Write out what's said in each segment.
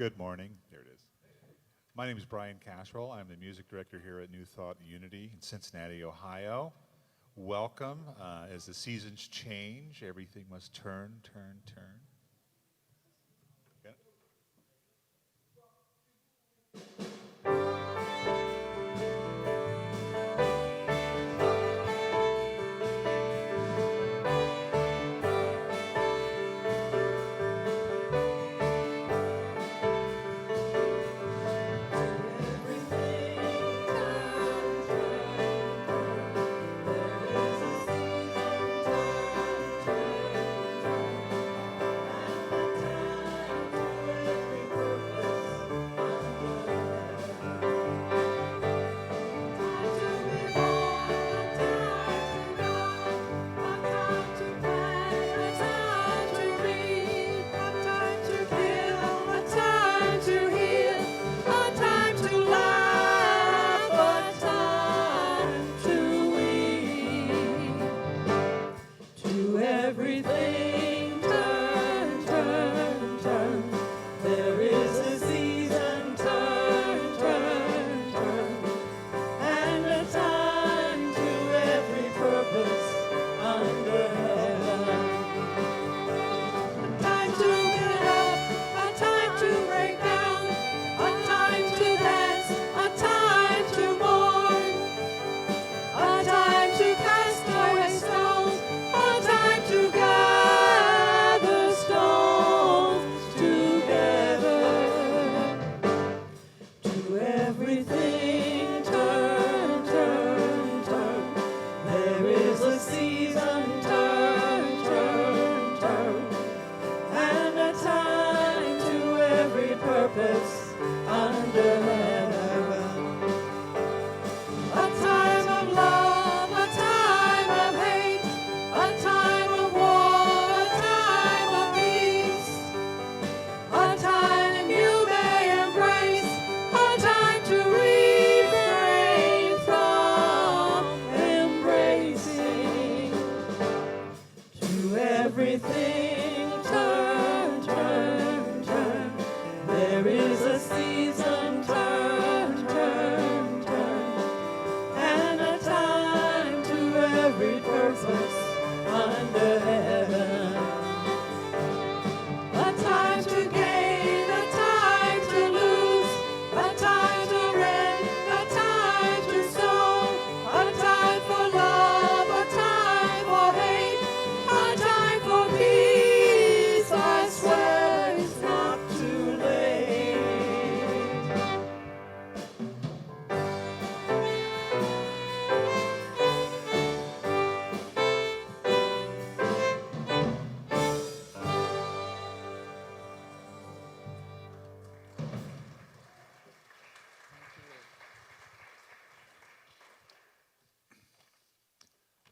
Good morning. There it is. My name is Brian Casserole. I'm the music director here at New Thought Unity in Cincinnati, Ohio. Welcome. As the seasons change, everything must turn. Okay.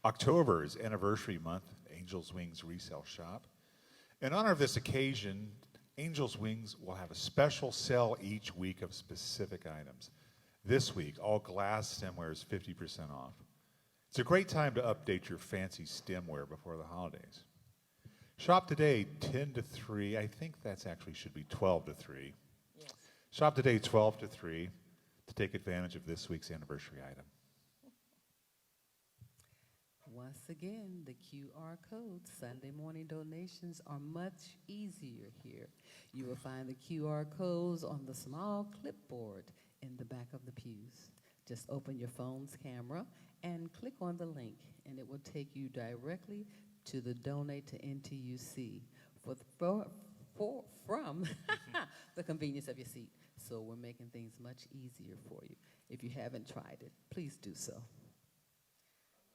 October is anniversary month, Angel's Wings Resale Shop. In honor of this occasion, Angel's Wings will have a special sale each week of specific items. This week, all glass stemware is 50% off. It's a great time to update your fancy stemware before the holidays. Shop today 10 to 3. I think that's actually should be 12 to 3. Yes. Shop today 12 to 3 to take advantage of this week's anniversary item. Once again, the QR codes, Sunday morning donations are much easier here. You will find the QR codes on the small clipboard in the back of the pews. Just open your phone's camera and click on the link, and it will take you directly to the Donate to NTUC from the convenience of your seat. So we're making things much easier for you. If you haven't tried it, please do so.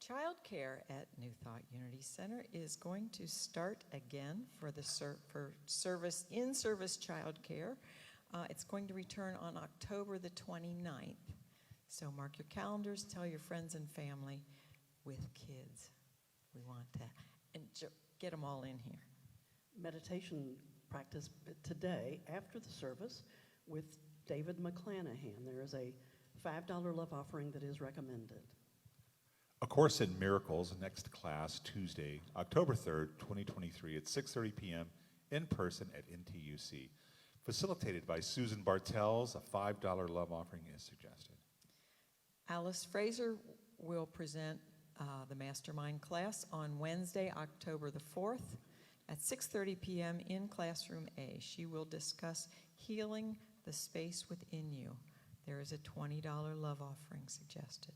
Child care at New Thought Unity Center is going to start again for the service in-service child care. It's going to return on October the 29th. So mark your calendars, tell your friends and family with kids. We want to and get them all in here. Meditation practice today after the service with David McClanahan. There is a $5 love offering that is recommended. A Course in Miracles, next class, Tuesday, October 3rd, 2023 at 6:30 p.m. in person at NTUC. facilitated by Susan Bartels. A $5 love offering is suggested. Alice Fraser will present the Mastermind class on Wednesday, October the 4th at 6:30 p.m. in Classroom A. She will discuss healing the space within you. There is a $20 love offering suggested.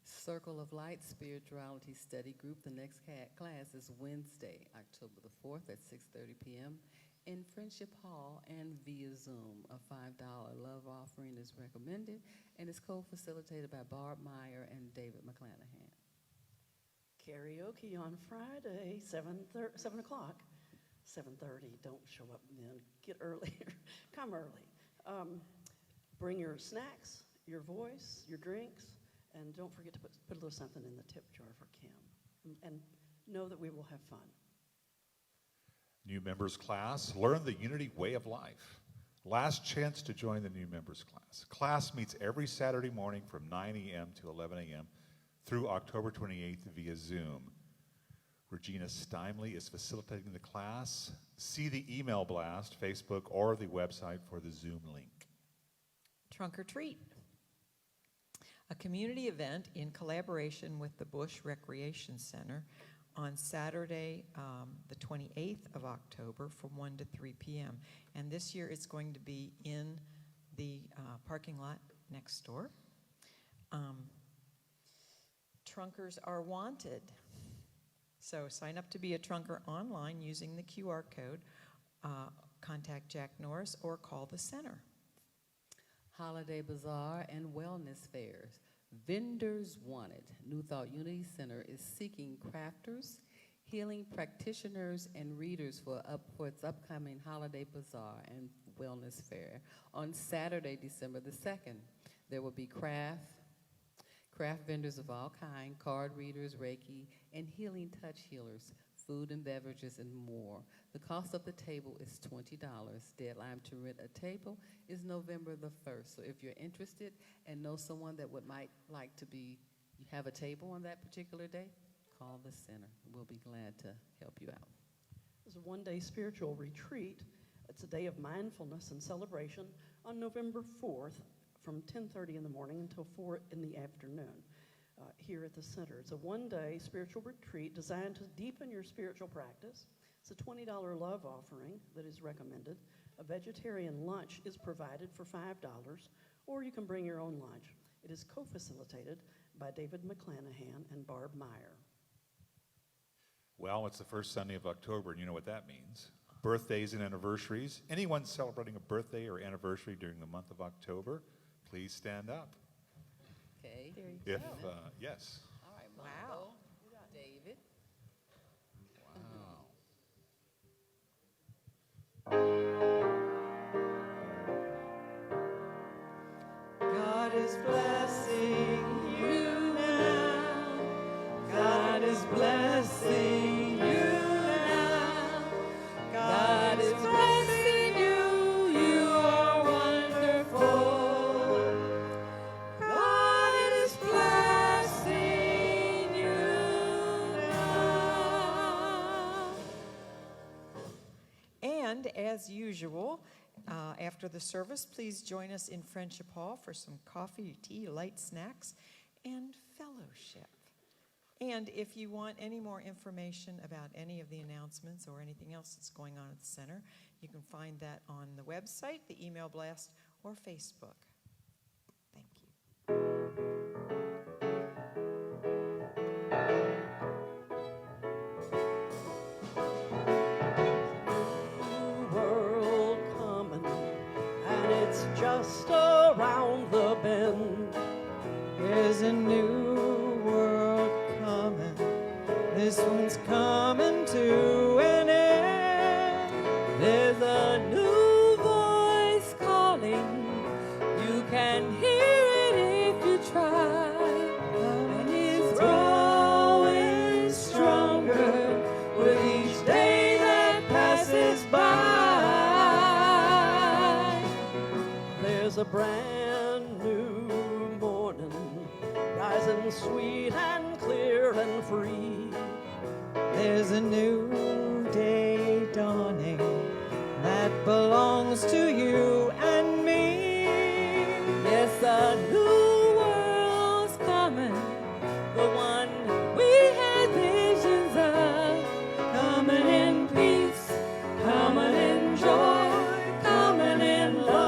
Circle of Light Spirituality Study Group. The next class is Wednesday, October the 4th at 6:30 p.m. in Friendship Hall and via Zoom. A $5 love offering is recommended and is co-facilitated by Barb Meyer and David McClanahan. Karaoke on Friday, 7 o'clock. 7:30, don't show up then. Get earlier, come early. Bring your snacks, your voice, your drinks, and don't forget to put a little something in the tip jar for Kim. And know that we will have fun. New members class, learn the Unity way of life. Last chance to join the new members class. Class meets every Saturday morning from 9 a.m. to 11 a.m. through October 28th via Zoom. Regina Steinley is facilitating the class. See the email blast, Facebook, or the website for the Zoom link. Trunk or Treat, a community event in collaboration with the Bush Recreation Center on Saturday, the 28th of October from 1 to 3 p.m. And this year it's going to be in the parking lot next door. Trunkers are wanted. So sign up to be a trunker online using the QR code. Contact Jack Norris or call the center. Holiday Bazaar and Wellness Fairs. Vendors wanted. New Thought Unity Center is seeking crafters, healing practitioners, and readers for its upcoming Holiday Bazaar and Wellness Fair. On Saturday, December the 2nd, there will be craft vendors of all kinds, card readers, Reiki, and healing touch healers, food and beverages, and more. The cost of the table is $20. Deadline to rent a table is November the 1st. So if you're interested and know someone that might like to have a table on that particular day, call the center. We'll be glad to help you out. It's a one-day spiritual retreat. It's a day of mindfulness and celebration on November 4th from 10:30 in the morning until 4 in the afternoon here at the center. It's a one-day spiritual retreat designed to deepen your spiritual practice. It's a $20 love offering that is recommended. A vegetarian lunch is provided for $5, or you can bring your own lunch. It is co-facilitated by David McClanahan and Barb Meyer. Well, it's the first Sunday of October, and you know what that means. Birthdays and anniversaries. Anyone celebrating a birthday or anniversary during the month of October, please stand up. Okay. There you If, go. yes. All right, Wow. Marco, David. God is blessing you now. God is blessing you now. God is blessing you. You are wonderful. God is blessing you now. And as usual, after the service, please join us in Friendship Hall for some coffee, tea, light snacks, and fellowship. And if you want any more information about any of the announcements or anything else that's going on at the center, you can find that on the website, the email blast, or Facebook. Thank you. World coming, and it's just around the bend. There's a new world coming. This one's coming to an end. There's a new voice calling. You can hear it if you try. And it's growing stronger with each day that passes by. There's a brand new morning, rising sweet and clear and free. There's a new day dawning that belongs belongs to you and me. Yes, a new world's coming, the one we had visions of, coming in peace, coming in joy, coming in love.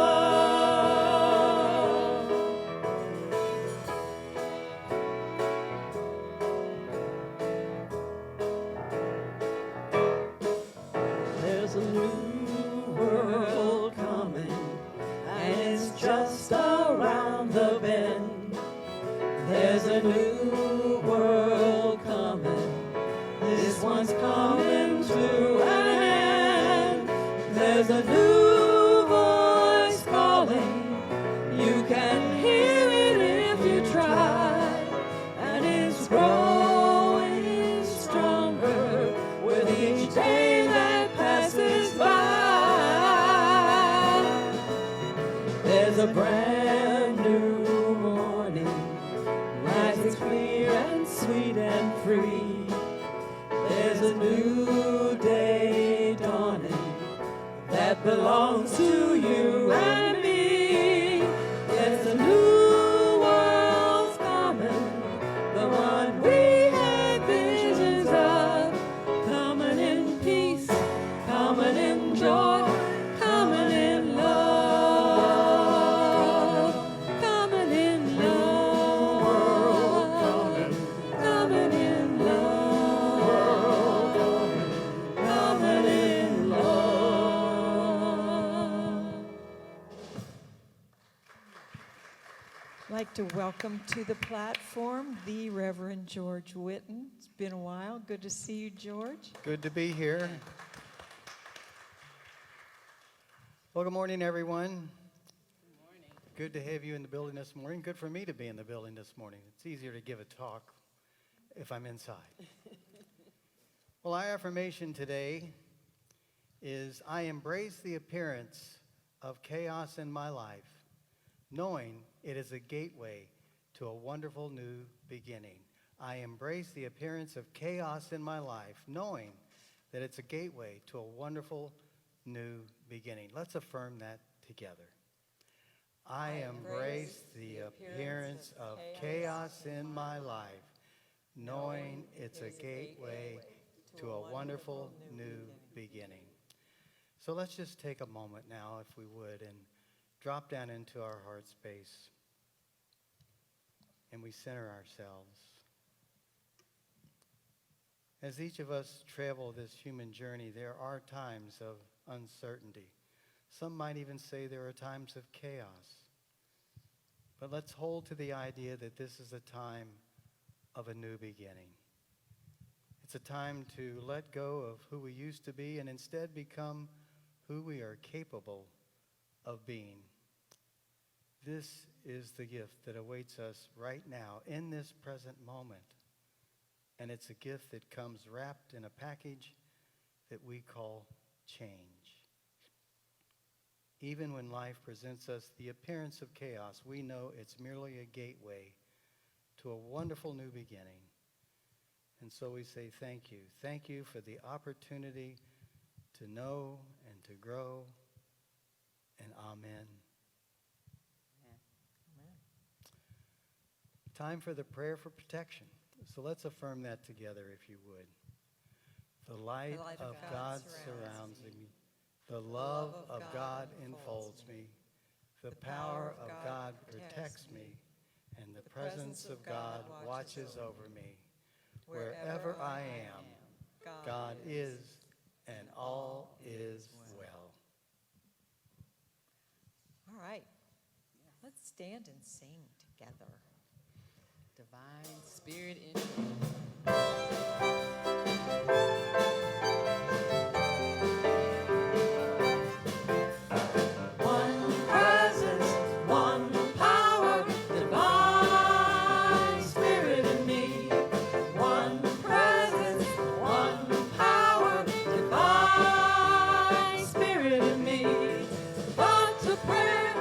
There's a new world coming, and it's just around the bend. There's a new world coming, this one's coming to an end. There's a new voice calling, you can hear it if you try, and it's growing stronger with each day that passes by. There's a brand new morning, rising clear and sweet and free. There's a new day dawning that belongs to you and me. There's a new world's coming, the one we had visions of, coming in peace, coming in joy, coming in love, coming in love, coming in love, coming in love. I'd like to welcome to the platform the Reverend George Whitton. It's been a while. Good to see you, George. Good to be here. Well, good morning, everyone. Good morning. Good to have you in the building this morning. Good for me to be in the building this morning. It's easier to give a talk if I'm inside. Well, our affirmation today is, I embrace the appearance of chaos in my life, knowing it is a gateway to a wonderful new beginning. I embrace the appearance of chaos in my life, knowing that it's a gateway to a wonderful new beginning. Let's affirm that together. I embrace the appearance of chaos in my life, knowing it's a gateway to a wonderful new beginning. So let's just take a moment now, if we would, and drop down into our heart space, and we center ourselves. As each of us travel this human journey, there are times of uncertainty. Some might even say there are times of chaos. But let's hold to the idea that this is a time of a new beginning. It's a time to let go of who we used to be and instead become who we are capable of being. This is the gift that awaits us right now in this present moment. And it's a gift that comes wrapped in a package that we call change. Even when life presents us the appearance of chaos, we know it's merely a gateway to a wonderful new beginning. And so we say thank you. Thank you for the opportunity to know and to grow. And amen. Time for the prayer for protection. So let's affirm that together, if you would. The light of God surrounds me. The love of God enfolds me. The power of God protects me. And the presence of God watches over me. Wherever I am, God is, and all is well. All right. Let's stand and sing together. Divine Spirit in me. One presence, one power, divine spirit in me. One presence, one power, divine spirit in me. Thought to prayer,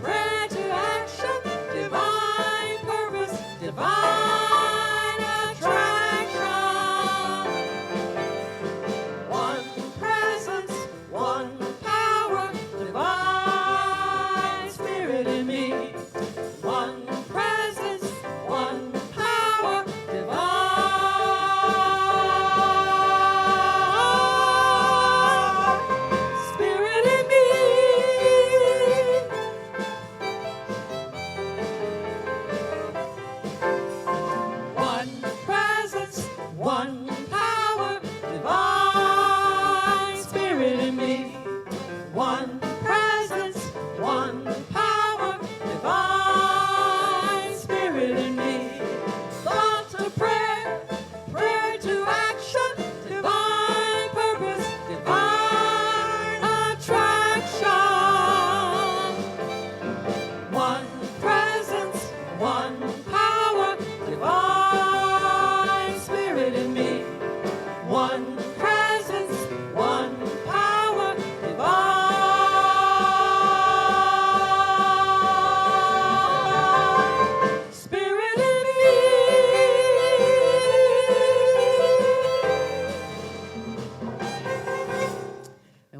prayer to action, divine purpose, divine attraction.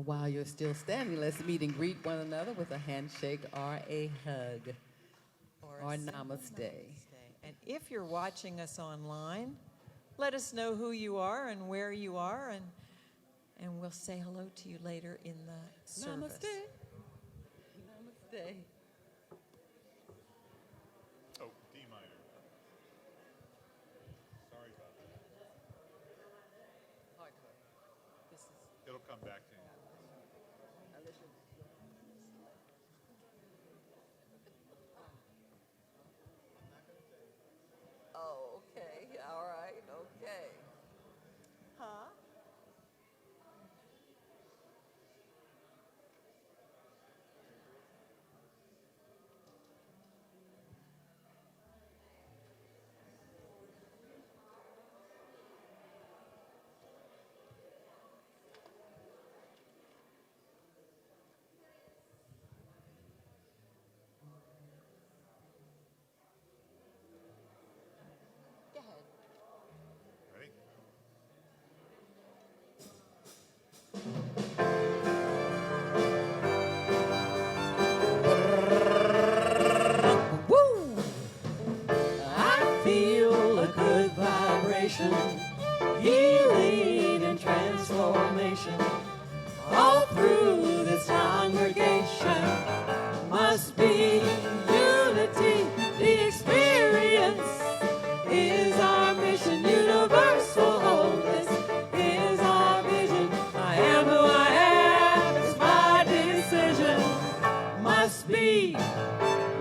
while you're still standing, let's meet and greet one another with a handshake or a hug or a simple namaste. And if you're watching us online, let us know who you are and where you are, and we'll say hello to you later in the service. Namaste. Namaste. Oh, D minor. Sorry about that. It'll come back to you. Oh, okay. All right. Okay. Huh? Go ahead. Ready? Woo! I feel a good vibration, healing and transformation. All through this congregation must be unity. The experience is our mission. Universal wholeness is our vision. I am who I am. It's my decision. Must be,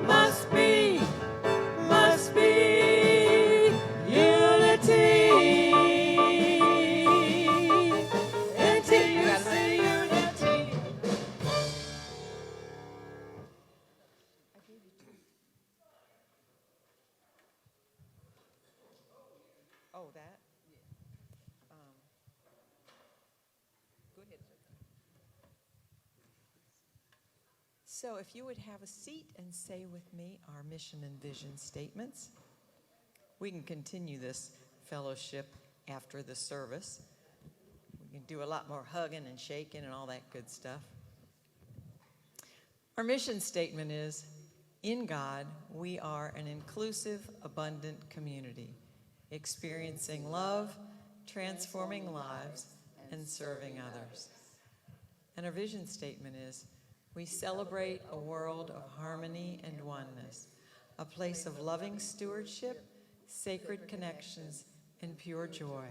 must be, must be unity. Intimacy, unity. Oh, that? Go ahead. So if you would have a seat and say with me our mission and vision statements. We can continue this fellowship after the service. We can do a lot more hugging and shaking and all that good stuff. Our mission statement is, in God, we are an inclusive, abundant community, experiencing love, transforming lives, and serving others. And our vision statement is, we celebrate a world of harmony and oneness, a place of loving stewardship, sacred connections, and pure joy,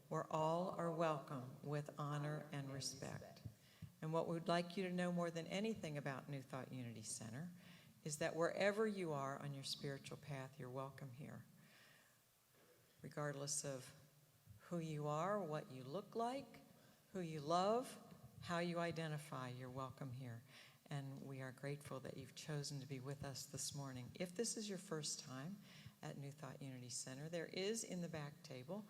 where all are welcome with honor and respect. And what we'd like you to know more than anything about New Thought Unity Center is that wherever you are on your spiritual path, you're welcome here. Regardless of who you are, what you look like, who you love, how you identify, you're welcome here. And we are grateful that you've chosen to be with us this morning. If this is your first time at New Thought Unity Center, there is in the back table,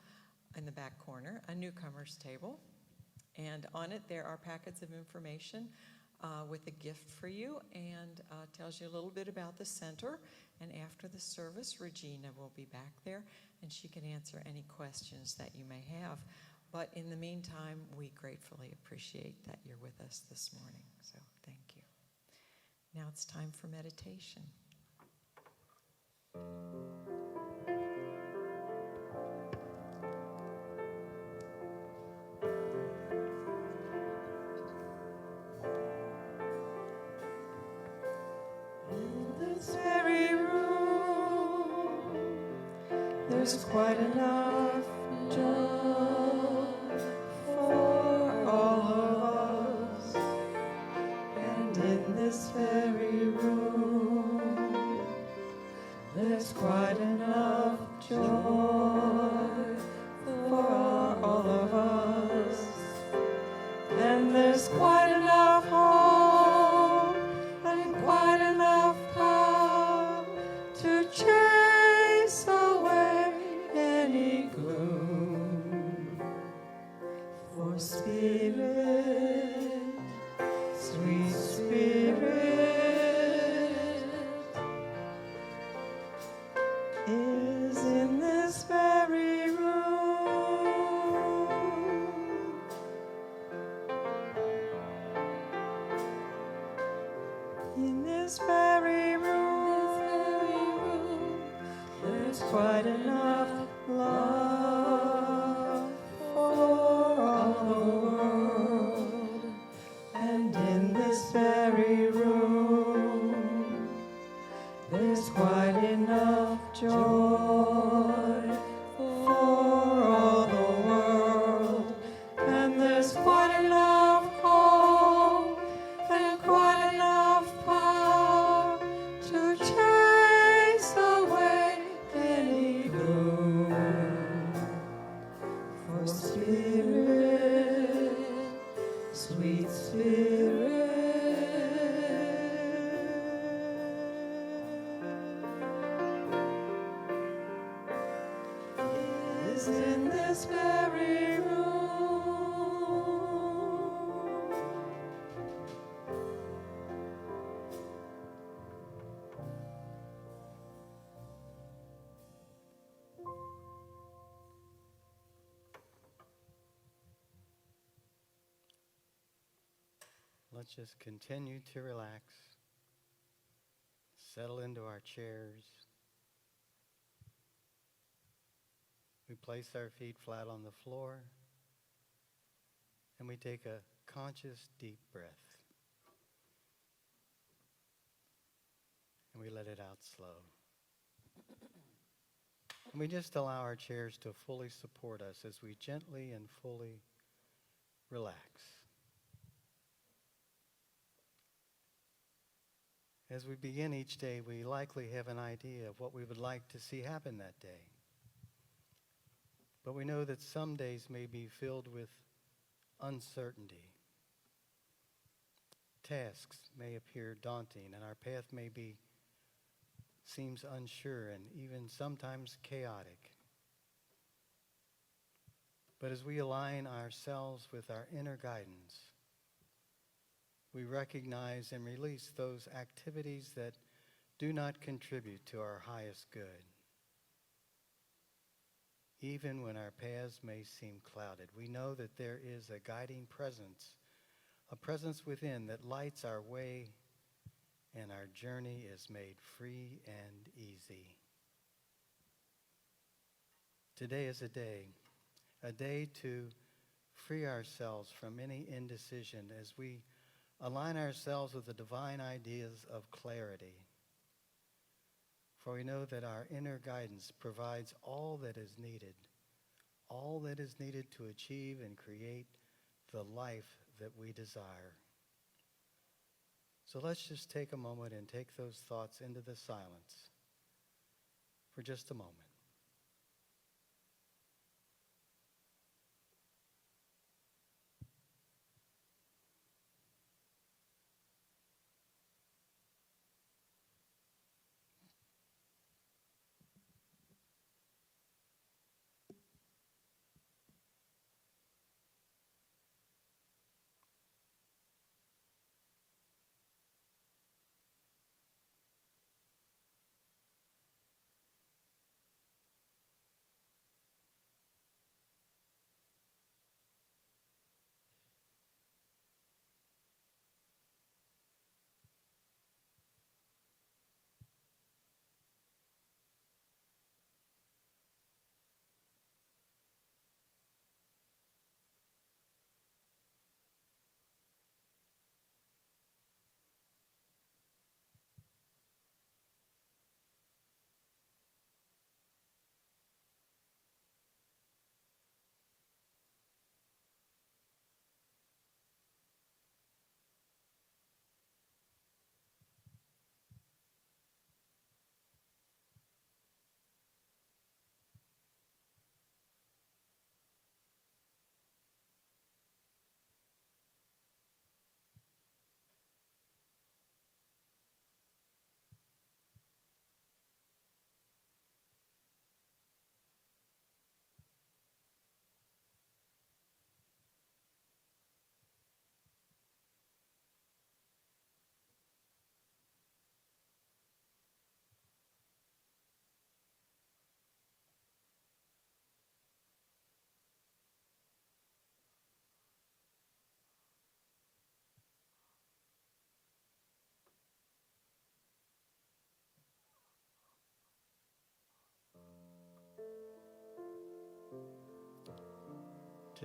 in the back corner, a newcomer's table. And on it, there are packets of information with a gift for you, and tells you a little bit about the center. And after the service, Regina will be back there, and she can answer any questions that you may have. But in the meantime, we gratefully appreciate that you're with us this morning. So thank you. Now it's time for meditation. This very room, there's quite enough joy for all of us. And in this very room, there's quite enough joy for all of us. And there's quite enough hope and quite enough power to chase away any gloom. For Spirit, sweet Spirit, is in this very In this very room, there's quite enough love for all the world. And in this very room, there's quite enough joy for all the world. And there's quite enough hope and quite enough power to chase away any gloom. For Spirit, sweet Spirit, is in this very room. Let's just continue to relax, settle into our chairs. We place our feet flat on the floor, and we take a conscious deep breath. And we let it out slow. And we just allow our chairs to fully support us as we gently and fully relax. As we begin each day, we likely have an idea of what we would like to see happen that day. But we know that some days may be filled with uncertainty. Tasks may appear daunting, and our path seems unsure and even sometimes chaotic. But as we align ourselves with our inner guidance, we recognize and release those activities that do not contribute to our highest good. Even when our paths may seem clouded, we know that there is a guiding presence, a presence within that lights our way, and our journey is made free and easy. Today is a day to free ourselves from any indecision as we align ourselves with the divine ideas of clarity. For we know that our inner guidance provides all that is needed to achieve and create the life that we desire. So let's just take a moment and take those thoughts into the silence for just a moment.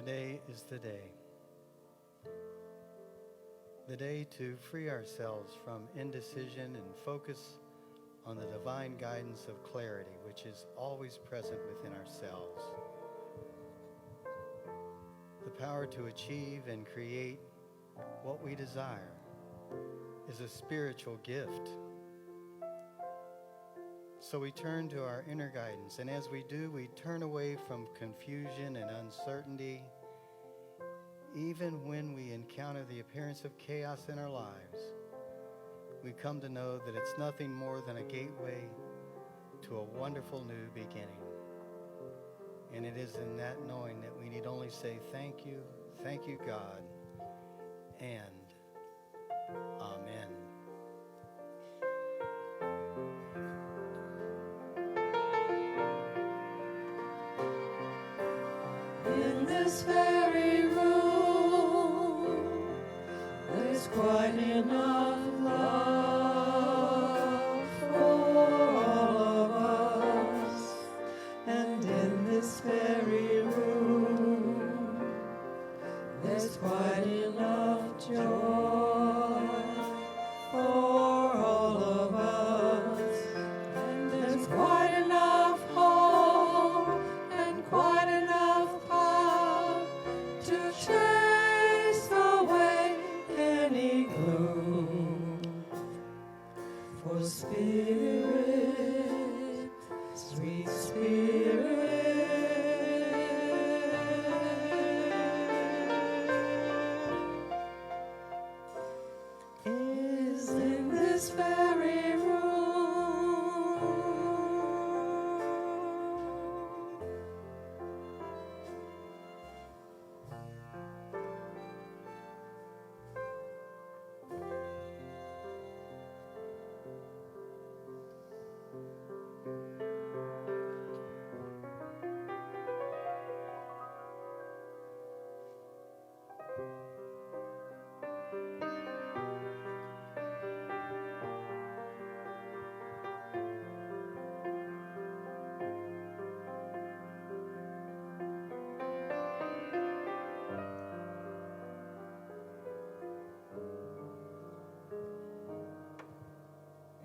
Today is the day. The day to free ourselves from indecision and focus on the divine guidance of clarity, which is always present within ourselves. The power to achieve and create what we desire is a spiritual gift. So we turn to our inner guidance, and as we do, we turn away from confusion and uncertainty. Even when we encounter the appearance of chaos in our lives, we come to know that it's nothing more than a gateway to a wonderful new beginning. And it is in that knowing that we need only say thank you, God, and amen. In this very room, there's quite enough love for all of us. And in this very room, there's quite enough joy for all of us. And there's quite enough hope and quite enough power to chase away any gloom. For Spirit, sweet Spirit, is in this very room.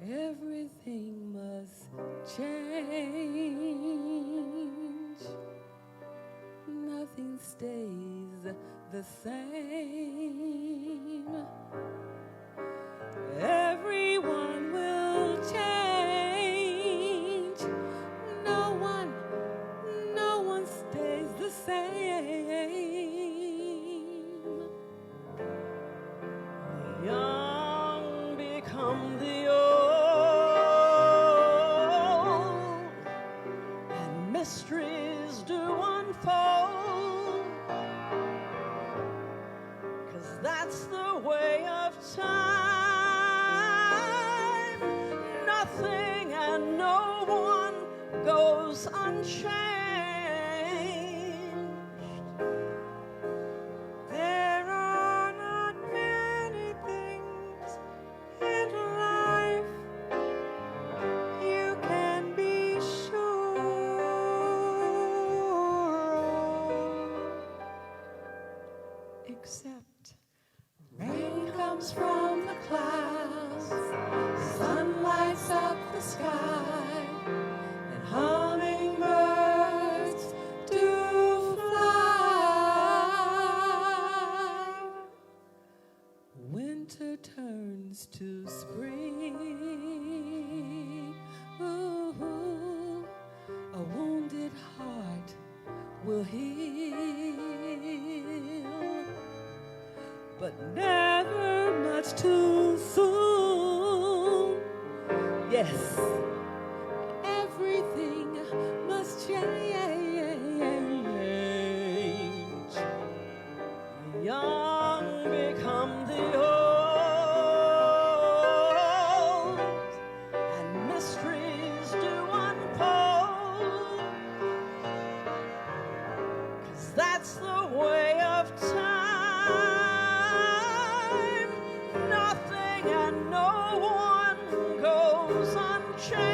Everything must change. Nothing stays the same. Everyone will change. No one stays the same. The young become the old, and mysteries do unfold, 'cause that's the way of time. Nothing and no one goes unchanged. There are not many things in life you can be sure of, except Rain comes from the clouds, sun lights up the sky, and hummingbirds do fly. Winter turns to spring. Ooh, a wounded heart will heal, but never much too soon. Yes, everything must change. the young become the old, and mysteries do unfold, 'cause that's the way of time. Nothing and no one goes unchanged.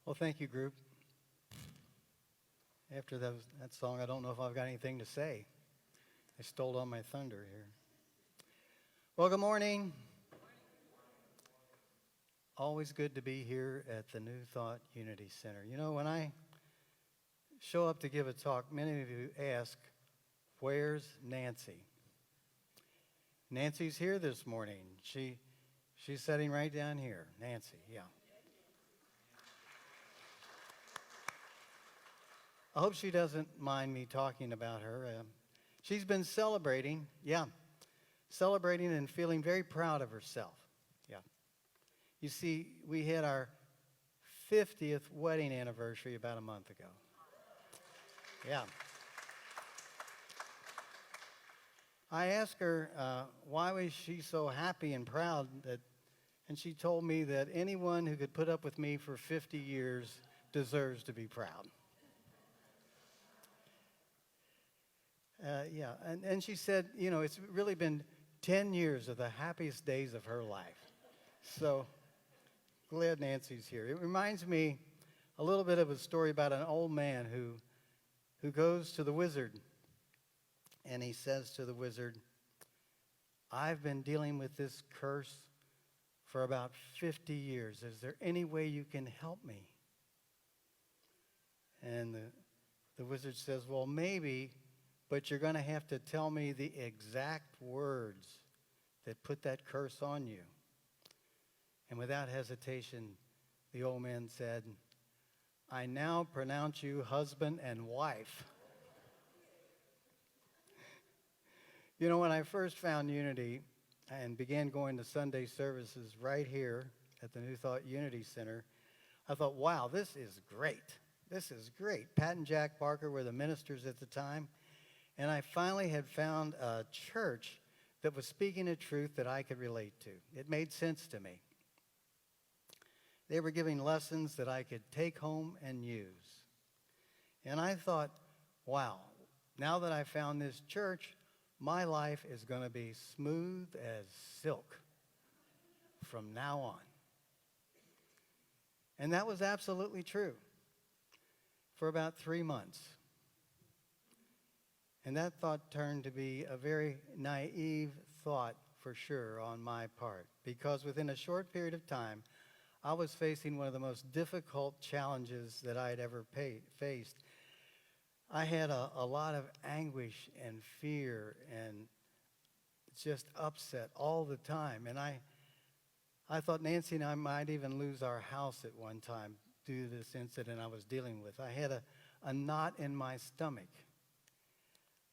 Well, thank you, group. After that song, I don't know if I've got anything to say. I stole all my thunder here. Well, good morning. Always good to be here at the New Thought Unity Center. You know, when I show up to give a talk, many of you ask, where's Nancy? Nancy's here this morning. She's sitting right down here. Nancy, yeah. I hope she doesn't mind me talking about her. She's been celebrating and feeling very proud of herself. Yeah. You see, we had our 50th wedding anniversary about a month ago. Yeah. I asked her why was she so happy and proud, and she told me that anyone who could put up with me for 50 years deserves to be proud. And she said, you know, it's really been 10 years of the happiest days of her life. So glad Nancy's here. It reminds me a little bit of a story about an old man who goes to the wizard, and he says to the wizard, I've been dealing with this curse for about 50 years. Is there any way you can help me? And the wizard says, well, maybe, but you're going to have to tell me the exact words that put that curse on you. And without hesitation, the old man said, I now pronounce you husband and wife. You know, when I first found Unity and began going to Sunday services right here at the New Thought Unity Center, I thought, wow, this is great. This is great. Pat and Jack Barker were the ministers at the time, and I finally had found a church that was speaking a truth that I could relate to. It made sense to me. They were giving lessons that I could take home and use. And I thought, wow, now that I found this church, my life is going to be smooth as silk from now on. And that was absolutely true for about 3 months. And that thought turned to be a very naive thought for sure on my part, because within a short period of time, I was facing one of the most difficult challenges that I had ever faced. I had a lot of anguish and fear and just upset all the time. And I thought Nancy and I might even lose our house at one time due to this incident I was dealing with. I had a knot in my stomach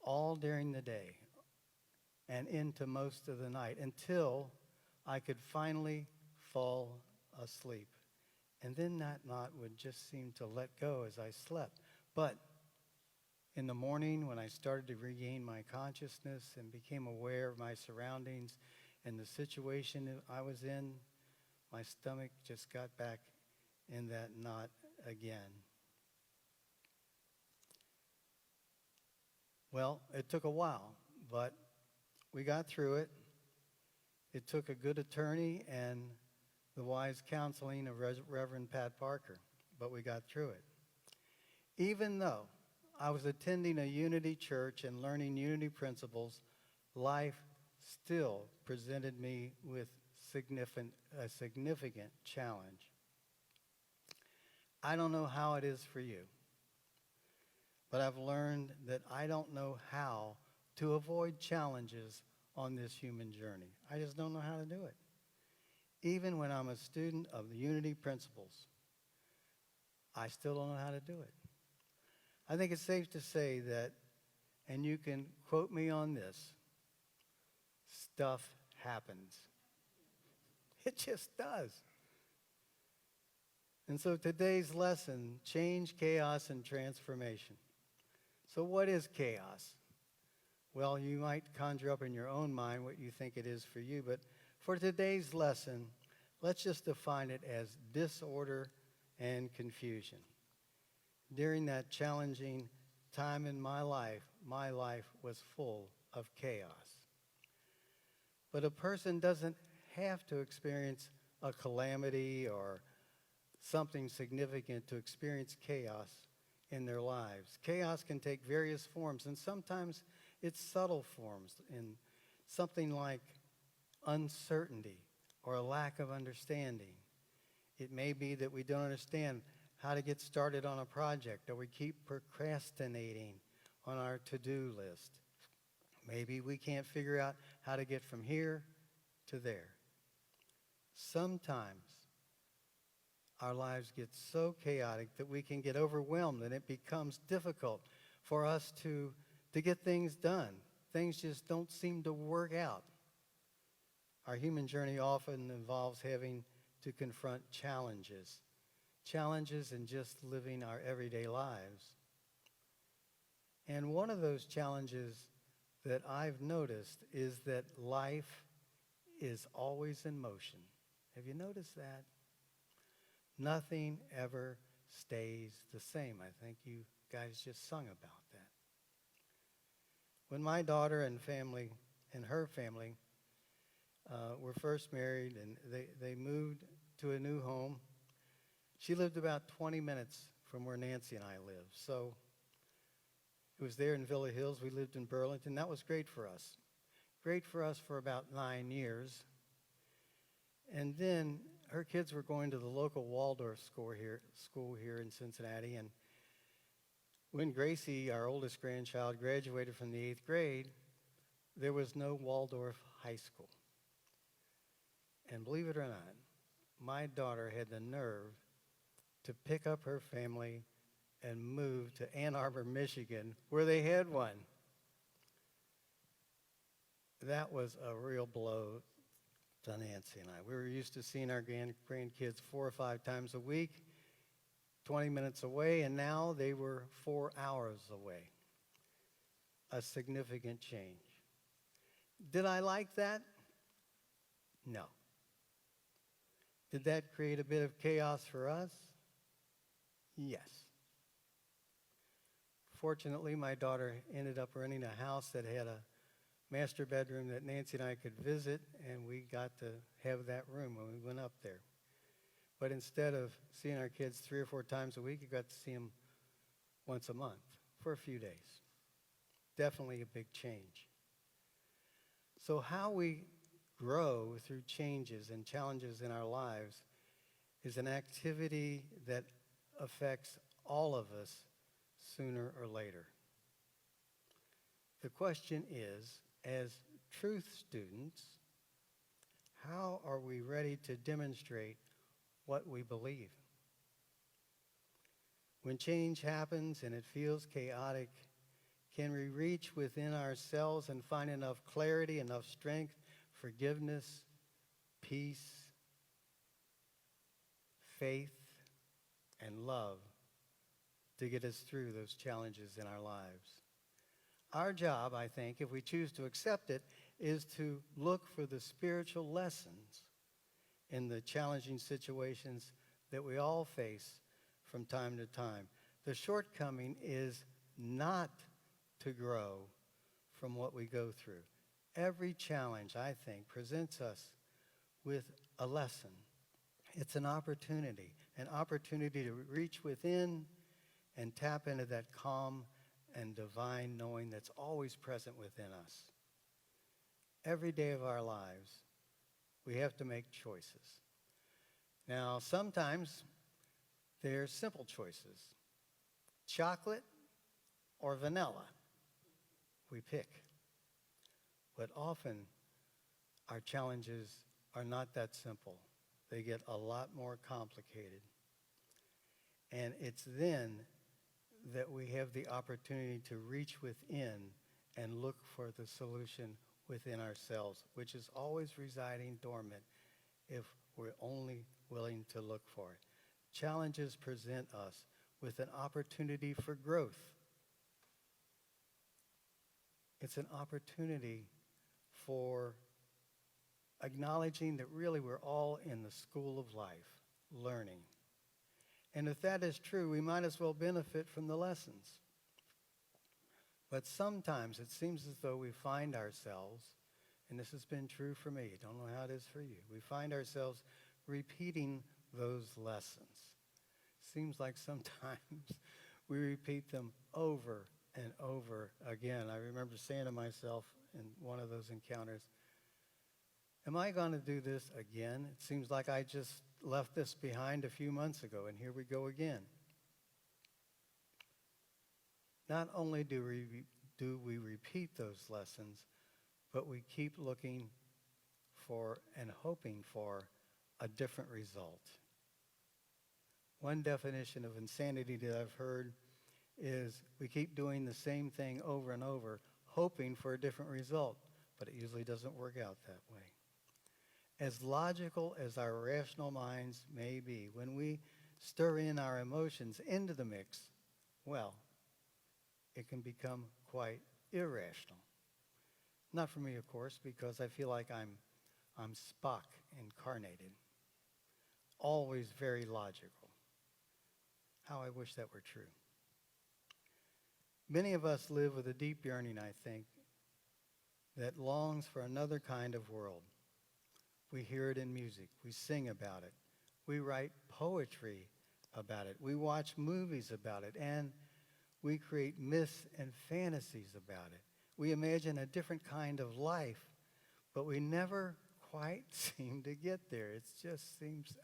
all during the day and into most of the night until I could finally fall asleep. And then that knot would just seem to let go as I slept. But in the morning, when I started to regain my consciousness and became aware of my surroundings and the situation I was in, my stomach just got back in that knot again. Well, it took a while, but we got through it. It took a good attorney and the wise counseling of Reverend Pat Parker, but we got through it. Even though I was attending a Unity church and learning Unity principles, life still presented me with a significant challenge. I don't know how it is for you, but I've learned that I don't know how to avoid challenges on this human journey. I just don't know how to do it. Even when I'm a student of the Unity principles, I still don't know how to do it. I think it's safe to say that, and you can quote me on this, stuff happens. It just does. And so today's lesson, change, chaos, and transformation. So what is chaos? Well, you might conjure up in your own mind what you think it is for you, but for today's lesson, let's just define it as disorder and confusion. During that challenging time in my life was full of chaos. But a person doesn't have to experience a calamity or something significant to experience chaos in their lives. Chaos can take various forms, and sometimes it's subtle forms in something like uncertainty or a lack of understanding. It may be that we don't understand how to get started on a project, or we keep procrastinating on our to-do list. Maybe we can't figure out how to get from here to there. Sometimes our lives get so chaotic that we can get overwhelmed, and it becomes difficult for us to get things done. Things just don't seem to work out. Our human journey often involves having to confront challenges in just living our everyday lives. And one of those challenges that I've noticed is that life is always in motion. Have you noticed that? Nothing ever stays the same. I think you guys just sung about that. When my daughter and her family were first married, and they moved to a new home, she lived about 20 minutes from where Nancy and I live. So it was there in Villa Hills. We lived in Burlington. That was great for us. Great for us for about 9 years. And then her kids were going to the local Waldorf school here in Cincinnati. And when Gracie, our oldest grandchild, graduated from the 8th grade, there was no Waldorf high school. And believe it or not, my daughter had the nerve to pick up her family and move to Ann Arbor, Michigan, where they had one. That was a real blow to Nancy and I. We were used to seeing our grandkids 4 or 5 times a week, 20 minutes away, and now they were 4 hours away. A significant change. Did I like that? No. Did that create a bit of chaos for us? Yes. Fortunately, my daughter ended up renting a house that had a master bedroom that Nancy and I could visit, and we got to have that room when we went up there. But instead of seeing our kids 3 or 4 times a week, you got to see them once a month for a few days. Definitely a big change. So how we grow through changes and challenges in our lives is an activity that affects all of us sooner or later. The question is, as truth students, how are we ready to demonstrate what we believe? When change happens and it feels chaotic, can we reach within ourselves and find enough clarity, enough strength, forgiveness, peace, faith, and love to get us through those challenges in our lives? Our job, I think, if we choose to accept it, is to look for the spiritual lessons in the challenging situations that we all face from time to time. The shortcoming is not to grow from what we go through. Every challenge, I think, presents us with a lesson. It's an opportunity to reach within and tap into that calm and divine knowing that's always present within us. Every day of our lives, we have to make choices. Now, sometimes they're simple choices. Chocolate or vanilla, we pick. But often, our challenges are not that simple. They get a lot more complicated. And it's then that we have the opportunity to reach within and look for the solution within ourselves, which is always residing dormant if we're only willing to look for it. Challenges present us with an opportunity for growth. It's an opportunity for acknowledging that really we're all in the school of life, learning. And if that is true, we might as well benefit from the lessons. But sometimes it seems as though we find ourselves, and this has been true for me, I don't know how it is for you, we find ourselves repeating those lessons. seems like sometimes we repeat them over and over again. I remember saying to myself in one of those encounters, am I going to do this again? It seems like I just left this behind a few months ago, and here we go again. Not only do we repeat those lessons, but we keep looking for and hoping for a different result. One definition of insanity that I've heard is we keep doing the same thing over and over, hoping for a different result, but it usually doesn't work out that way. As logical as our rational minds may be, when we stir in our emotions into the mix, well, it can become quite irrational. Not for me, of course, because I feel like I'm Spock incarnated. Always very logical. How I wish that were true. Many of us live with a deep yearning, I think, that longs for another kind of world. We hear it in music. We sing about it. We write poetry about it. We watch movies about it. And we create myths and fantasies about it. We imagine a different kind of life, but we never quite seem to get there. It just seems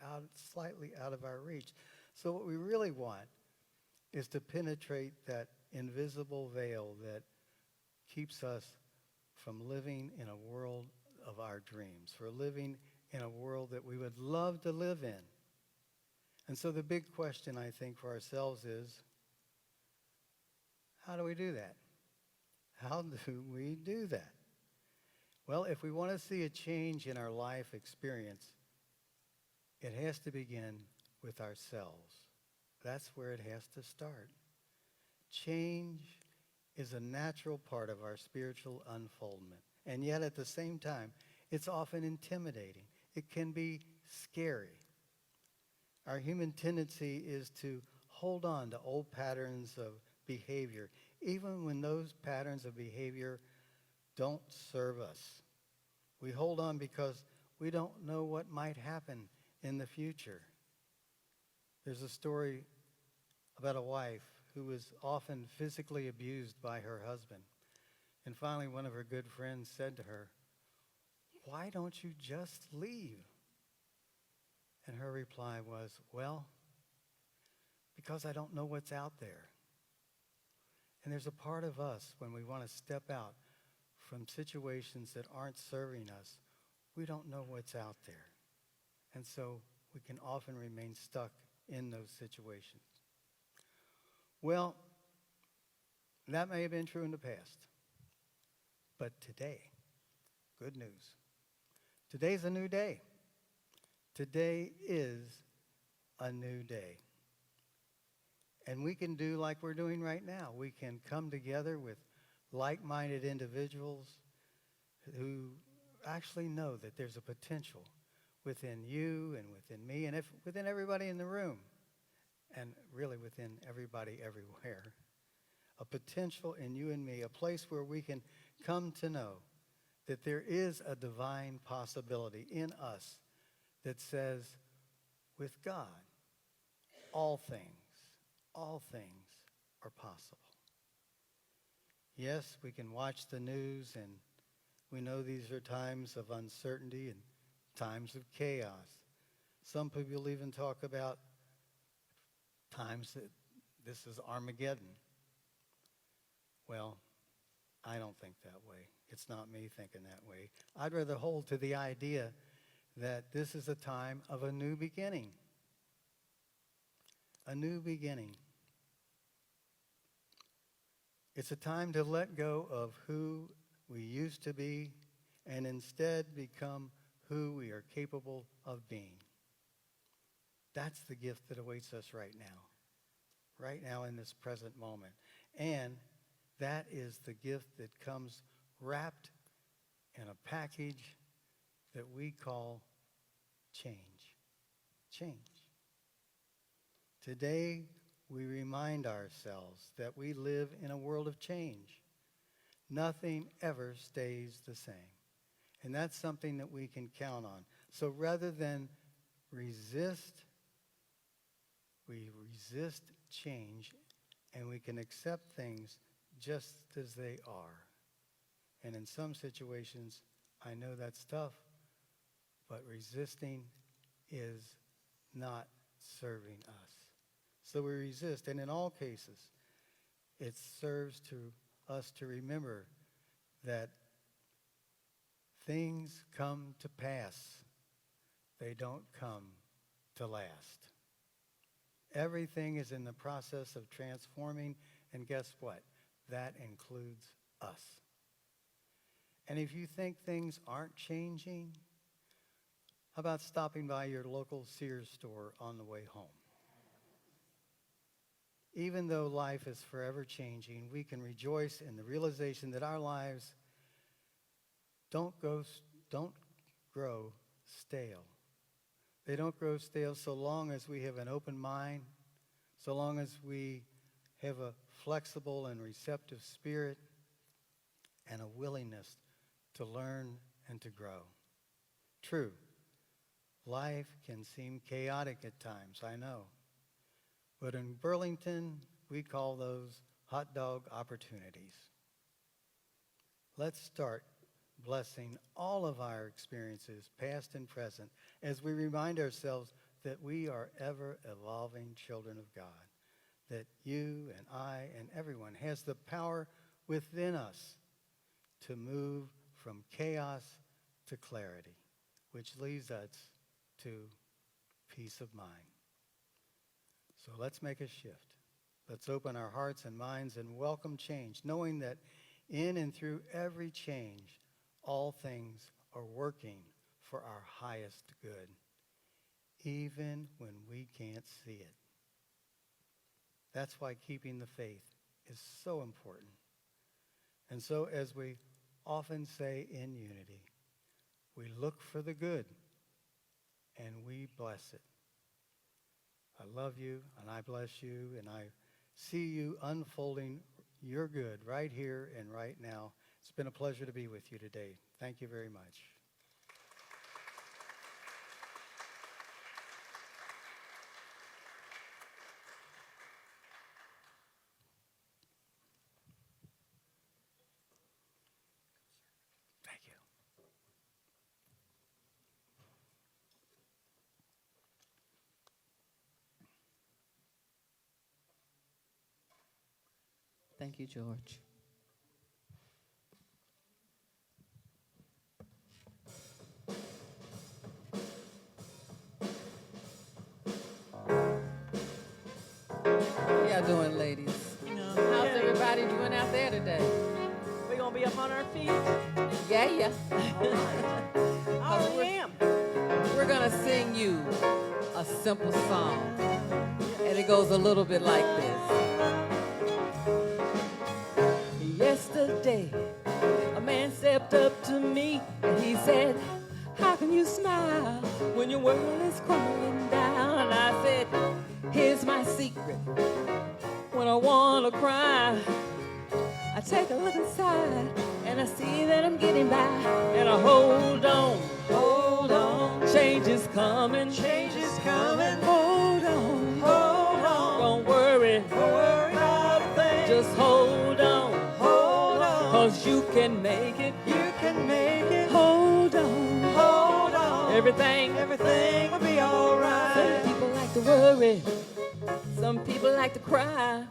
slightly out of our reach. So what we really want is to penetrate that invisible veil that keeps us from living in a world of our dreams, for living in a world that we would love to live in. And so the big question, I think, for ourselves is, how do we do that? How do we do that? Well, if we want to see a change in our life experience, it has to begin with ourselves. That's where it has to start. Change is a natural part of our spiritual unfoldment. And yet at the same time, it's often intimidating. It can be scary. Our human tendency is to hold on to old patterns of behavior, even when those patterns of behavior don't serve us. We hold on because we don't know what might happen in the future. There's a story about a wife who was often physically abused by her husband. And finally, one of her good friends said to her, "Why don't you just leave?" And her reply was, "Well, because I don't know what's out there." And there's a part of us when we want to step out from situations that aren't serving us, we don't know what's out there. And so we can often remain stuck in those situations. Well, that may have been true in the past. But today, good news. Today's a new day. Today is a new day. And we can do like we're doing right now. We can come together with like-minded individuals who actually know that there's a potential within you and within me and within everybody in the room and really within everybody everywhere. A potential in you and me, a place where we can come to know that there is a divine possibility in us that says, with God, all things are possible. Yes, we can watch the news, and we know these are times of uncertainty and times of chaos. Some people even talk about times that this is Armageddon. Well, I don't think that way. It's not me thinking that way. I'd rather hold to the idea that this is a time of a new beginning. A new beginning. It's a time to let go of who we used to be and instead become who we are capable of being. That's the gift that awaits us right now in this present moment. And that is the gift that comes wrapped in a package that we call change. Change. Today, we remind ourselves that we live in a world of change. Nothing ever stays the same. And that's something that we can count on. So rather than resist, We resist change, and we can accept things just as they are. And in some situations, I know that's tough, but resisting is not serving us. So we resist, and in all cases, it serves to us to remember that things come to pass. They don't come to last. Everything is in the process of transforming, and guess what? That includes us. And if you think things aren't changing, how about stopping by your local Sears store on the way home? Even though life is forever changing, we can rejoice in the realization that our lives don't grow stale. They don't grow stale so long as we have an open mind, so long as we have a flexible and receptive spirit, and a willingness to learn and to grow. True, life can seem chaotic at times, I know. But in Burlington, we call those hot dog opportunities. Let's start blessing all of our experiences, past and present, as we remind ourselves that we are ever-evolving children of God, that you and I and everyone has the power within us to move from chaos to clarity, which leads us to peace of mind. So let's make a shift. Let's open our hearts and minds and welcome change, knowing that in and through every change, all things are working for our highest good, even when we can't see it. That's why keeping the faith is so important. And so, as we often say in unity, we look for the good and we bless it. I love you and I bless you, and I see you unfolding your good right here and right now. It's been a pleasure to be with you today. Thank you very much. Thank you. Thank you, George. How y'all doing, ladies? How's everybody doing out there today? We gonna be up on our feet? Yeah. I already am. We're gonna sing you a simple song, and it goes a little bit like this. Yesterday, a man stepped up to me and he said, "How can you smile when your world is crumbling down?" I said, "Here's my secret. When I wanna cry, I take a look inside and I see that I'm getting by, and I hold on. Change is coming, hold on. Don't worry about a thing. Just hold on, 'cause you can make it. Hold on, everything will be alright. Some people like to worry, some people like to cry,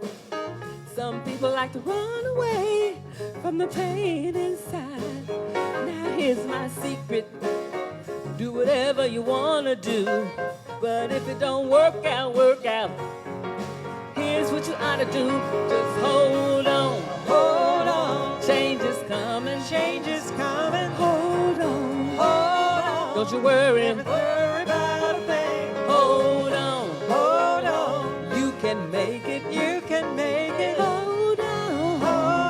some people like to run away from the pain inside. Now here's my secret. Do whatever you wanna do, but if it don't work out, here's what you ought to do. Just hold on. Change is coming, hold on. Don't you worry about a thing. Hold on. You can make it. Hold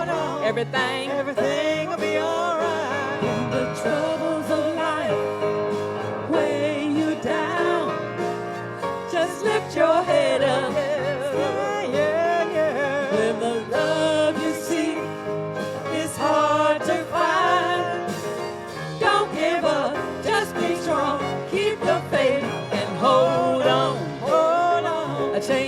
on. Everything will be alright. When the troubles of life weigh you down, just lift your head up. When the love you seek is hard to find, don't give up, just be strong. Keep the faith and hold on. A change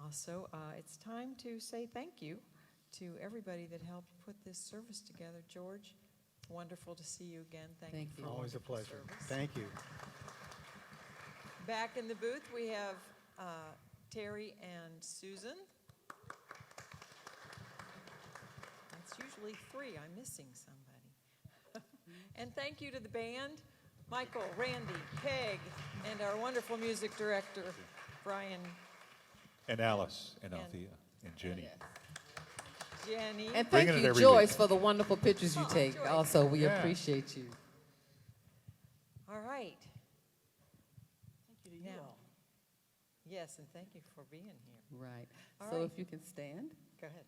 Also, it's time to say thank you to everybody that helped put this service together. George, wonderful to see you again. Thank Thank you you. for Always a wonderful pleasure. service. Thank you. Back in the booth, we have Terry and Susan. That's usually three. I'm missing somebody. And thank you to the band, Michael, Randy, Peg, and our wonderful music director, Brian, And Alice, and And- Althea, and Jenny. Jenny. And Bringing thank it you, every Joyce, week. for the wonderful pictures you Aw, take. Joyce. Also, we Yeah. appreciate you. All right. Thank you to you Now. all. Yes, and thank you for being here. Right. All So right. if you can stand, Go ahead.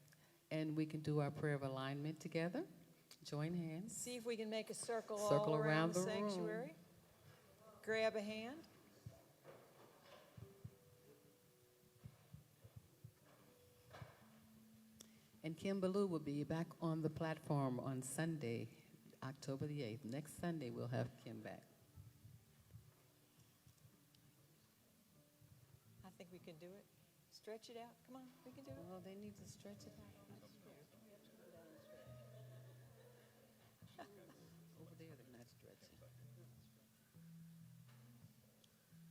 and we can do our prayer of alignment together. Join hands. See if we can make a circle, Circle all around the around the room. sanctuary. Grab a hand. And Kim Ballou will be back on the platform on Sunday, October the 8th. Next Sunday, we'll have Kim back. I think we can do it. Stretch it out. Come on, we can do it. Well, they need to stretch it out. Over there, they're not stretching.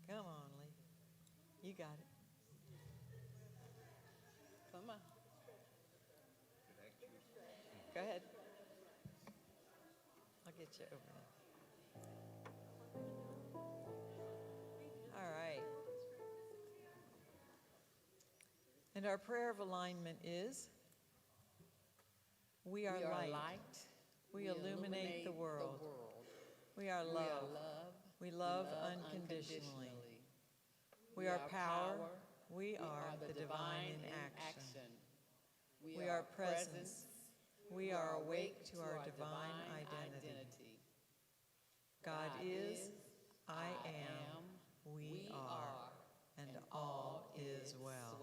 Come on, Lee. You got it. Come on. Go ahead. I'll get you over there. All right. And our prayer of alignment is, we are light. We illuminate the world. We are We are love. love. We love unconditionally. We are power. We are the divine in action. We are presence. We are awake to our divine identity. God is, I am, we are, and all is well.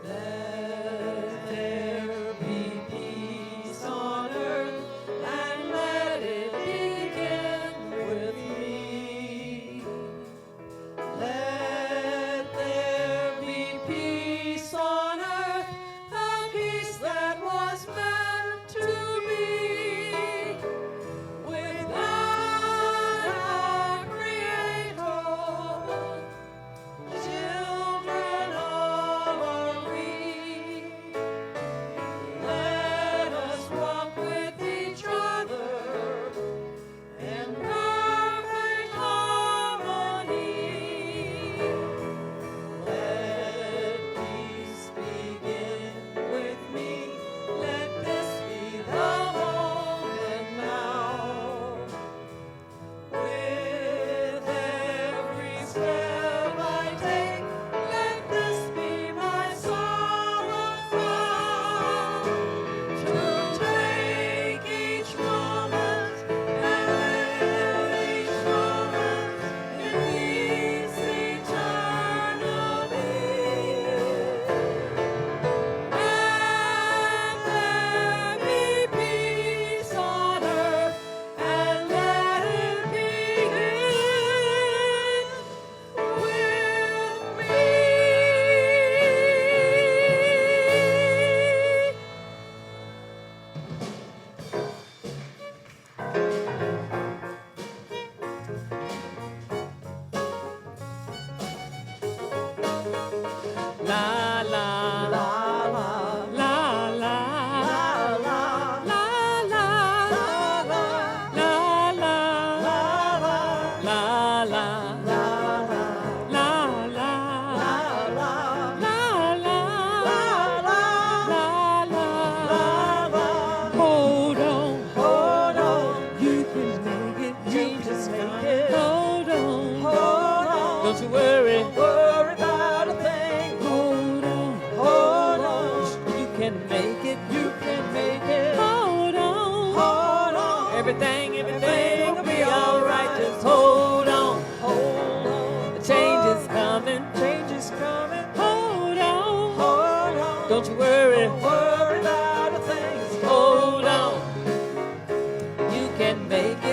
Let there be peace on earth, and let it begin with me. Let there be peace on earth, and can make